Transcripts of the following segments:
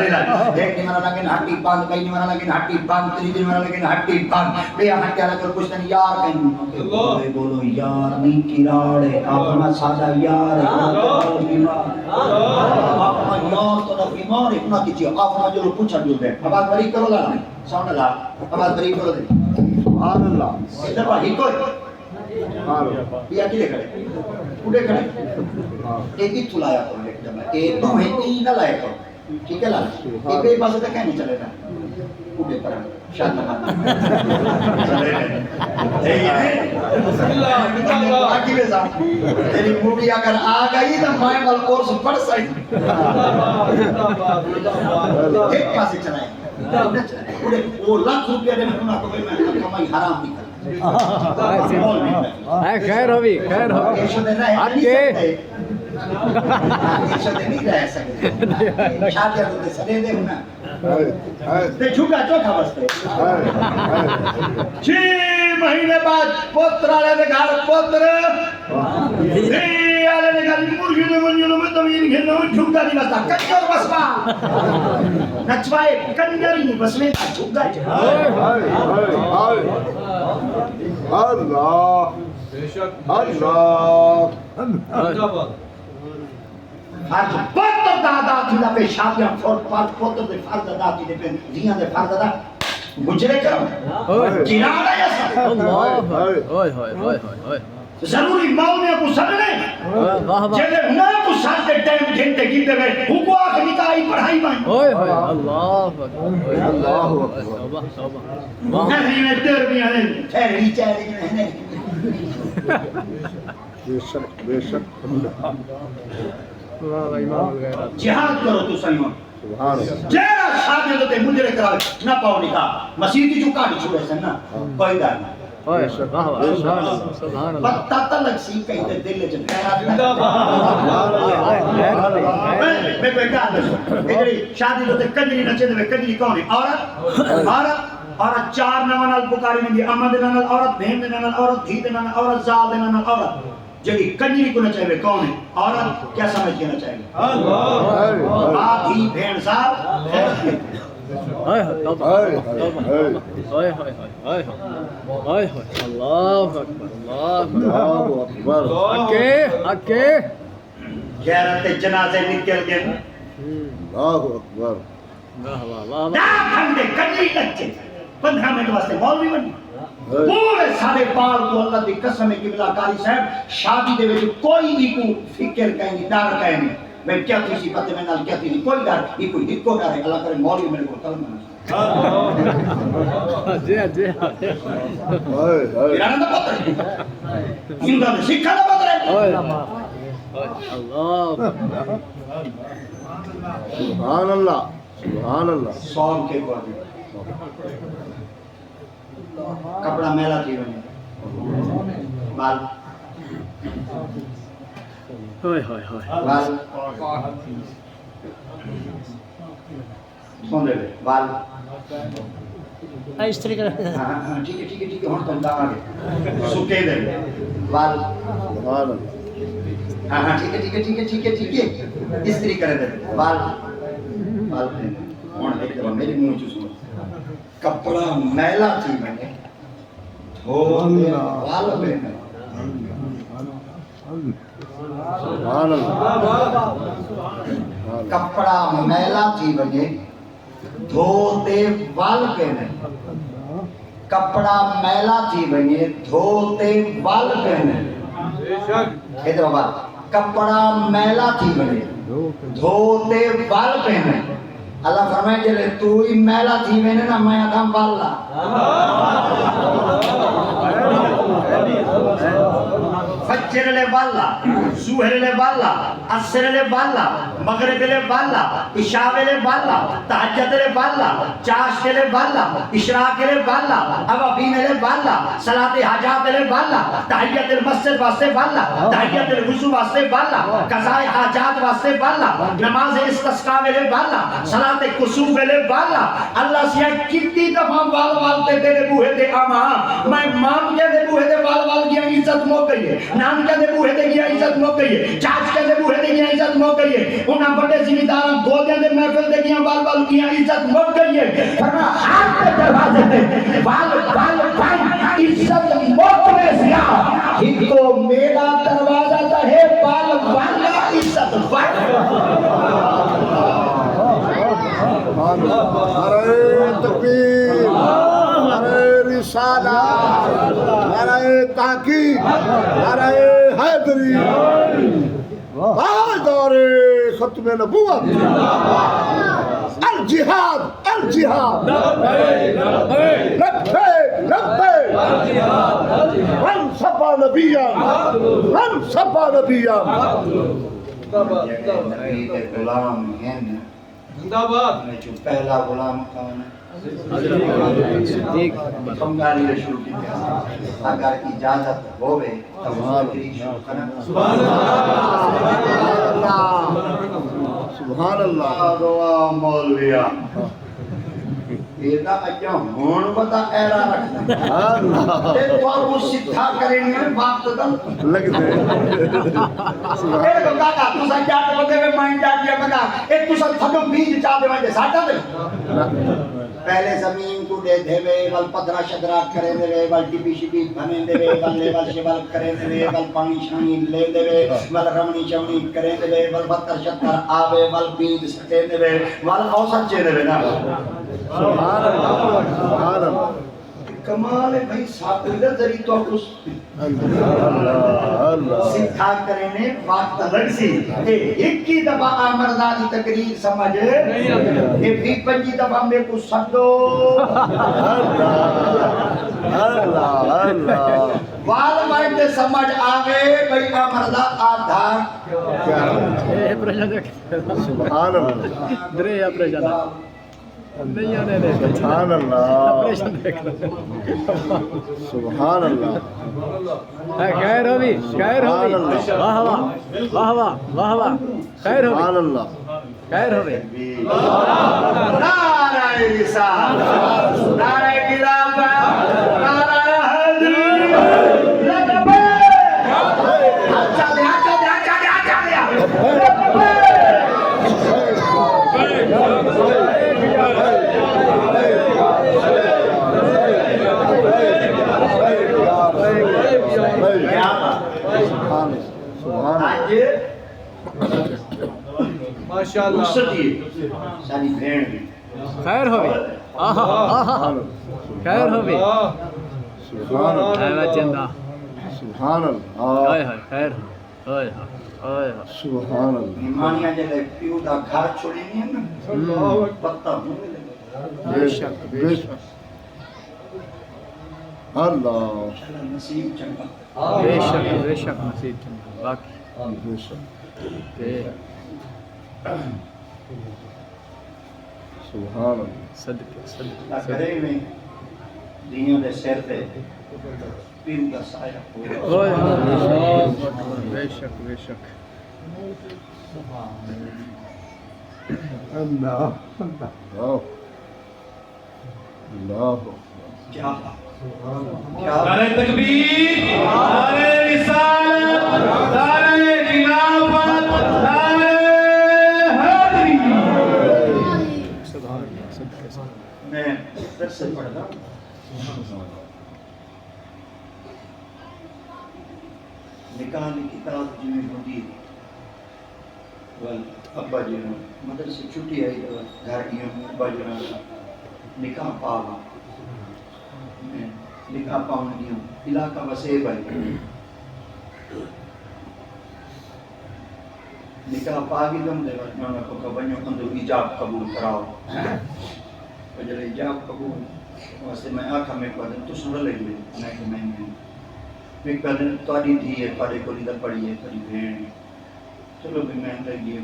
ایک نمرہ لگن ہٹی باندھ کئی نمرہ لگن ہٹی باندھ تری نمرہ لگن ہٹی باندھ بے ہٹی اللہ کر کچھ نہیں یار کہیں بولو یار نہیں کراڑے آپ میں سادہ یار بیمار آپ میں یار تو نہ بیمار اتنا کیجئے آپ میں جو پوچھا جو دے آواز بری کرو گا نہیں ساؤنڈ اللہ آواز بری کرو دے سبحان اللہ ادھر پر ہی کوئی یہ اکیلے کھڑے اٹھے کھڑے ایک ہی تھلایا کرو ایک جب ایک تو ہے ہی نہ لائے کرو ٹھیک ہے لالا ایک بے پاسے تک کہیں نہیں چلے گا اٹھے پر شاید چلے گئے باقی میں ساتھ تیری موٹی اگر آ گئی تو مائیں وال کورس پڑھ سائی ایک پاسے چلائیں اٹھے وہ لاکھ روپیہ دے میں انہاں کو میں کمائی حرام نہیں خیر ہوئی خیر ہوئی آپ کے نہیں رہ سکتے شادیاں تو سدے دے ہونا تے جھگا چوکھا بستے 6 مہینے بعد پوتر آلے دے گھر پوتر آلے دے گھر مرگی دے منجنوں میں تمین گھنوں جھگا نہیں بستا کنجر بسوا نچوائے کنجر نہیں بسوے جھگا اللہ اللہ فرض پوتر دادا تھی لپے شادیاں پوتر دے فرض دادا تھی لپے دیاں دے فرض دادا گجرے کرو کنارہ یا سب ضروری مولویوں کو سمجھنے جیسے نہ کو ساتھ دے ٹائم گھنٹے گیتے ہوئے حکو آخ نکائی پڑھائی مائیں اللہ نہیں میں تیر بھی آنے ٹھہری چاہے لیکن ہے بے شک بے شک جہاد کرو تو سیمون سبحان اللہ جیرا شادی تو تے مجرے کرا نہ پاؤ نکاح مسیح کی جو کاٹی چھوڑے سن نا کوئی دار نہیں پتہ تلک سی کہیں تے دل جن میں کوئی کہا دے شادی تو تے کنجری نچے دے کنجری کون ہے عورت 4 نوانال پکاری میں دی اما دے نانال عورت بہن دے نانال عورت دھی دے نانال عورت زال دے نانال عورت جڑی کنجری کو نہ چاہیے کون ہے عورت کیا سمجھ کے نہ چاہیے ماں دھی بہن زال اللہ اکبر اکے غیرت جنازے نکل گئے اللہ اکبر نا کھنڈے کنجری نچے 15 منٹ واسطے مولوی بنی پورے سارے پال کو اللہ دی قسم ہے قبلہ کاری صاحب شادی دے وچ کوئی بھی کو فکر کہیں گی ڈر کہیں گی میں کیا تھی سی پتے میں نال کیا تھی کوئی ڈر یہ کوئی دکو ڈر ہے اللہ کرے مولوی میرے کو کلمہ جی جی ایران دا پتر ہندو نے سکھا دا پتر اللہ سبحان اللہ سبحان اللہ سوم کے بعد کپڑا میلا تھی بنے بال ہوئے ہوئے ہوئے بال سن دے بال اس طریقے ٹھیک ہے ٹھیک ہے ٹھیک ہے ہن تم دا آگے سکے دے بال سبحان اللہ ہاں ٹھیک ہے ٹھیک ہے ٹھیک ہے ٹھیک ہے ٹھیک ہے اس طریقے کرے دے بال بال ہن ایک دفعہ میری منہ چ سن کپڑا میلا تھی میں نے دھو دے بال میں سبحان اللہ کپڑا میلا تھی بنے دھو دے وال پہنے کپڑا میلا تھی بنے دھو دے وال پہنے ادھر بات کپڑا میلا تھی بنے دھو دے وال پہنے اللہ فرمائے جلے تو ہی میلا تھی بنے نا میں آدم والا فجر لے والا ظہر لے والا عصر لے والا مغرب لے والا عشاء لے والا تہجد لے والا چاشت لے والا اشراق لے والا اوابین لے والا صلاۃ حاجات لے والا تحیت المسجد واسطے والا تحیت الوضو واسطے والا قضاء حاجات واسطے والا نماز استسقاء لے والا صلاۃ کسوف لے والا اللہ سے کتنی دفعہ وال والتے تیرے بوہے دے آما میں مام کے دے بوہے دے وال وال کی عزت مو گئی ہے نام کے دے بوہے دے کی عزت مو گئی ہے چاچ کے دے بوہے کری گیا عزت مک گئی ہے انہاں بڑے ذمہ دو دن دے محفل دے گیا وال وال کیا عزت مک گئی ہے فرمایا ہاتھ پہ دروازے پہ وال عزت مک میں سیا ہی تو میرا دروازہ تھا ہے وال والا عزت نعرہ تکبیر، نعرہ رسالہ، نعرہ تحقیق، نعرہ حیدری، تاجدار ختم نبوت، الجہاد الجہاد، لبیک لبیک، من صفا نبیا، من صفا نبیا. نبی کے غلام ہیں میں جو پہلا غلام کون ہے صدیق کمگاری شروع کی اگر اجازت ہوئے تو ذکری شروع کرنا سبحان اللہ. دعا مولویا ایدہ اجا ہون بتا ایرا رکھنا تے تو آپ سدھا کریں گے باپ تو دل لگ دے. اے تو کاکا تو سا جاٹ بندے میں مائن جاٹ دیا بنا اے تو سا تھڈو بیج چاہ دے وائن ساٹا دے پہلے زمین کو دے دے وے ول پدرا شدرا کرے دے وے ول ٹی پی شی بنے دے وے ول لیول شیول کرے دے وے ول پانی شانی لے دے وے ول رمنی چونی کرے دے وے ول بتر شدر آوے ول بیج سکے دے وے ول اوسط چے دے وے نا سبحان اللہ سبحان اللہ. کمال ہے بھائی ساتھ ذری تو اس اللہ سدھا کرنے وقت لگ سی ایک ہی دفعہ آمردانی تقریر سمجھ یہ بھی پنجی دفعہ میں کو سدو اللہ اللہ. وال مائن دے سمجھ آگے بھئی آمردہ آدھا اے پرشن سبحان اللہ درے یا پرشن نہیں آنے دے سبحان اللہ پرشن دیکھ سبحان اللہ. خیر ہوئی خیر ہوئی واہ واہ واہ واہ واہ واہ خیر ہوئی سبحان اللہ. خیر ہوئی نعرہ رسالت نعرہ خلافت نعرہ حیدری لبیک اچھا دے اچھا دے اچھا دے اچھا دے لبیک ماشاءاللہ ساری بھیڑ بھی خیر ہوئی آہا آہا خیر ہوئی سبحان اللہ ایوہ چندہ سبحان اللہ آئے ہائے خیر ہوئی آئے ہائے سبحان اللہ. ایمانیاں جلے پیو دا گھر چھوڑی نہیں ہے نا پتہ ہوں بے شک بے شک. اللہ نصیب چنگا بے شک نصیب چندہ باقی بے شک. کہ سبحان اللہ. صدقے اللہ کرے میں دیوں دے سیر پہ پیو دا سایہ اوئے بے شک اللہ اللہ. کیا کیا نعرہ تکبیر، نعرہ رسالت، نعرہ خلافت، نعرہ حیدری. میں در سے پڑھتا نکاح کی کتاب جی میں ہوتی ابا جی نے مدرسے چھٹی آئی تو گھر گیا ابا جی نے نکاح پاوا میں نکاح پاؤں گیا علاقہ وسیع بھائی نکاح پا گئی تم دے میں کو کبنیوں اندر ایجاب قبول کراؤ جب ایجاب قبول واسطے میں آنکھا میں کہا دن تو سنر لگ لے میں کہا دن تاری دھی ہے تاری کو لیدہ پڑی ہے تاری بھین چلو بھی میں اندر گیا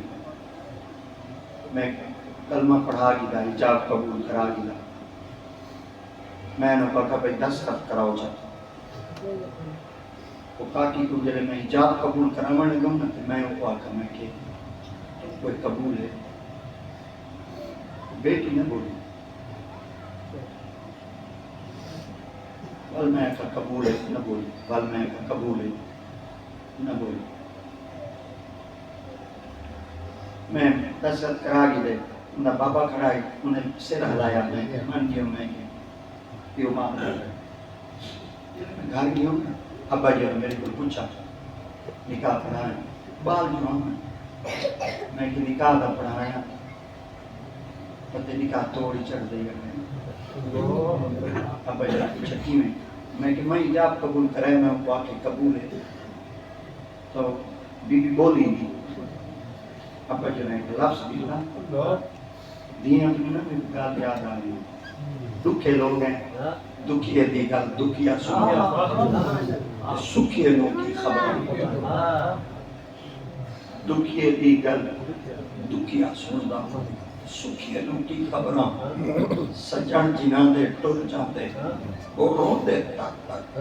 میں کلمہ پڑھا گی دا ایجاب قبول کرا گی دا میں نے کہا بھئی دستخط کراؤ چاہتا وہ کہا کہ تو جلے میں ایجاب قبول کراؤنے گم نا تو میں وہ آکا میں کہ کوئی قبول ہے بیٹی نہ بولی وال میں کا قبول ہے نہ بولی وال میں کا قبول ہے نہ بولی میں دستخط کرا گی دے انہیں بابا کھڑا ہے انہیں سر ہلایا میں من گیا میں پیو ماں گھر گیا ہوں ابا جو میرے کو پوچھا نکاح پڑھایا بال جو ہوں میں کہ نکاح دا پڑھایا پتے نکاح توڑی چڑھ دے گا ابا جو پوچھا کی میں کہ میں ایجاب قبول کرائے میں واقعی قبول ہے تو بی بی بولی نہیں ابا جو نے لفظ بھی تھا دین اپنی نا گال یاد آ رہی دکھے لوگ ہیں دکھیے دی گل دکھیا سنیا سکھیے لوگ کی خبر دکھیے دی گل دکھیا سندا سکھیے لوگ کی خبر سجن جنہاں دے ٹر جاتے وہ روندے تک تک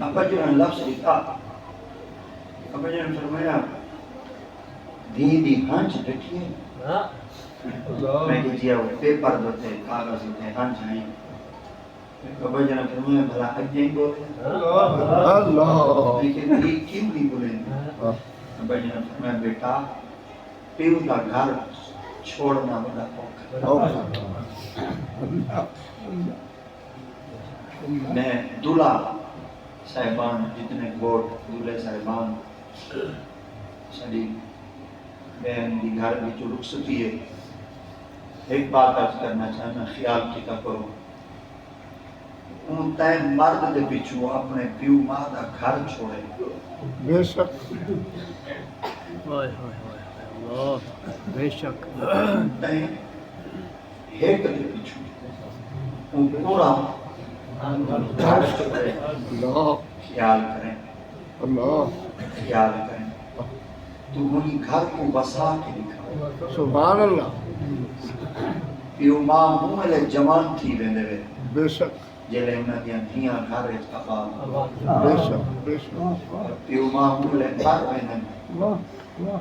ابا جو نے لفظ لکھا ابا جو نے فرمایا دی ہنچ دیکھیے میں کہ جی وہ پیپر دوتے کاغذ ہوتے ہنچ نہیں ابا جو نے فرمایا بھلا اج نہیں بولے اللہ میں کہ دی کیوں نہیں بولے ابا جو نے فرمایا بیٹا پیو کا گھر چھوڑنا بڑا اوکھا میں دلہا صاحبان جتنے گوٹ دلہے صاحبان ساری بہن دی گھر بھی جو رخصتی ہے ایک بات عرض کرنا چاہنا خیال کیا کرو ان تے مرد دے پیچھو اپنے پیو ماں دا گھر چھوڑے بے شک اللہ بے شک تے ایک دے پیچھو ان پورا گھر چھوڑے اللہ خیال کریں اللہ خیال کریں تو انہی گھر کو بسا کے دکھاؤ سبحان اللہ پیو ماں موملے جوان تھی ویندے وے بے شک جلے انہاں دیاں دھیاں گھر وچ کباب بے شک بے شک پیو ماں موملے پر ویندے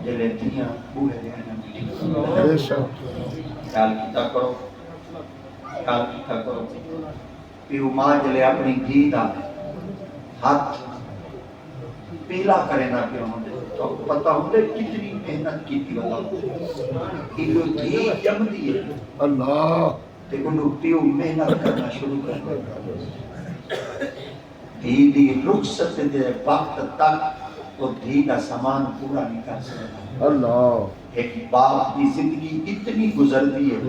جلے دھیاں بوڑے دیاں بے شک خیال کیتا کرو خیال کیتا کرو پیو ماں جلے اپنی دھی دا ہاتھ پیلا کرے نہ پیو ہوندے تو پتہ ہوندے کتنی محنت کیتی بتاؤ ایلو دھی جم دی ہے اللہ تے انہوں پیو محنت کرنا شروع کر دے دھی دی رخصت دے وقت تک وہ دھی کا سامان پورا نہیں کر سکتا اللہ ایک باپ کی زندگی اتنی گزرتی ہے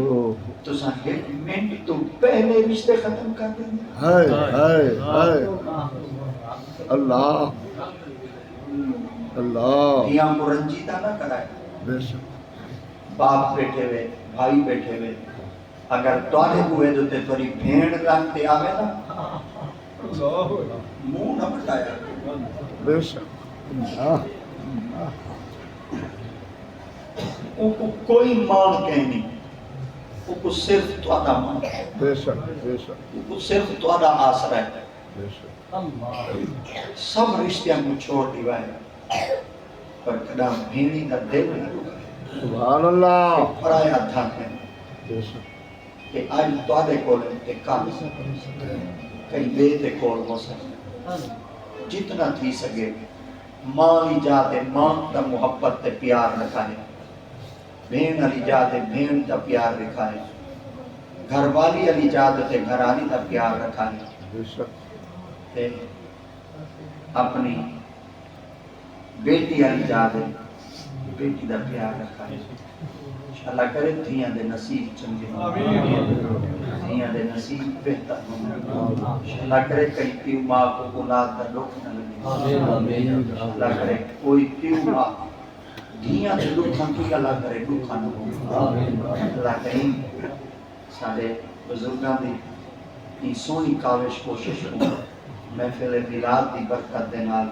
تو سا ایک منٹ تو پہلے رشتے ختم کر دیں ہائے ہائے ہائے اللہ اللہ دھیاں کو رنجیدہ نہ کرائے بے شک باپ بیٹھے ہوئے بھائی بیٹھے ہوئے اگر توڑے ہوئے جو تے تھوڑی بھیڑ رکھتے آوے نا منہ نہ بٹایا بے شک ان کو کوئی مان کہیں نہیں ان کو صرف توڑا مان بے شک بے شک ان کو صرف توڑا آسرا ہے بے شک سب رشتیاں کو چھوڑ دیوائے پر کدا بھینی کا دل نہیں سبحان اللہ پرایا دھن ہے بے شک کہ آج توڑے کولے تے کام کئی بے تے کول ہو سکے جتنا تھی سکے ماں لی جاتے ماں تا محبت تے پیار رکھائے بھین علی جاتے بھین تا پیار رکھائے گھر والی علی جاتے تے گھر والی تا پیار رکھائے بے شک تے اپنی بیٹی علی جاتے بیٹی دا پیار رکھائے اللہ کرے دھیاں دے نصیب چنگے دھیاں دے نصیب بہتر اللہ کرے کئی پیو ماں کو اولاد دا لوک نہ لگے اللہ کرے کوئی پیو ماں دھیاں دے لوکھاں کی اللہ کرے لوکھاں نہ ہو اللہ کریں سارے بزرگاں دی ای سونی کاوش کوشش کو محفل میلاد دی برکت دے نال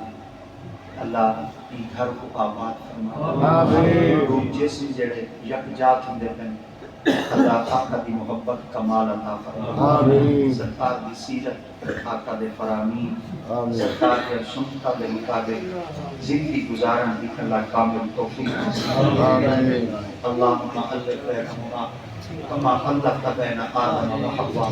اللہ ای گھر کو آباد فرما لوگ جیسی جڑے یک جات ہندے پن اللہ آقا دی محبت کمال عطا فرما سرکار دی سیرت آقا دے فرامین سرکار کے سنتا دے مطابق زندگی گزارن دی اللہ کامل توفیق اللہم الف بینہما کما خلقت بین آدم و حوا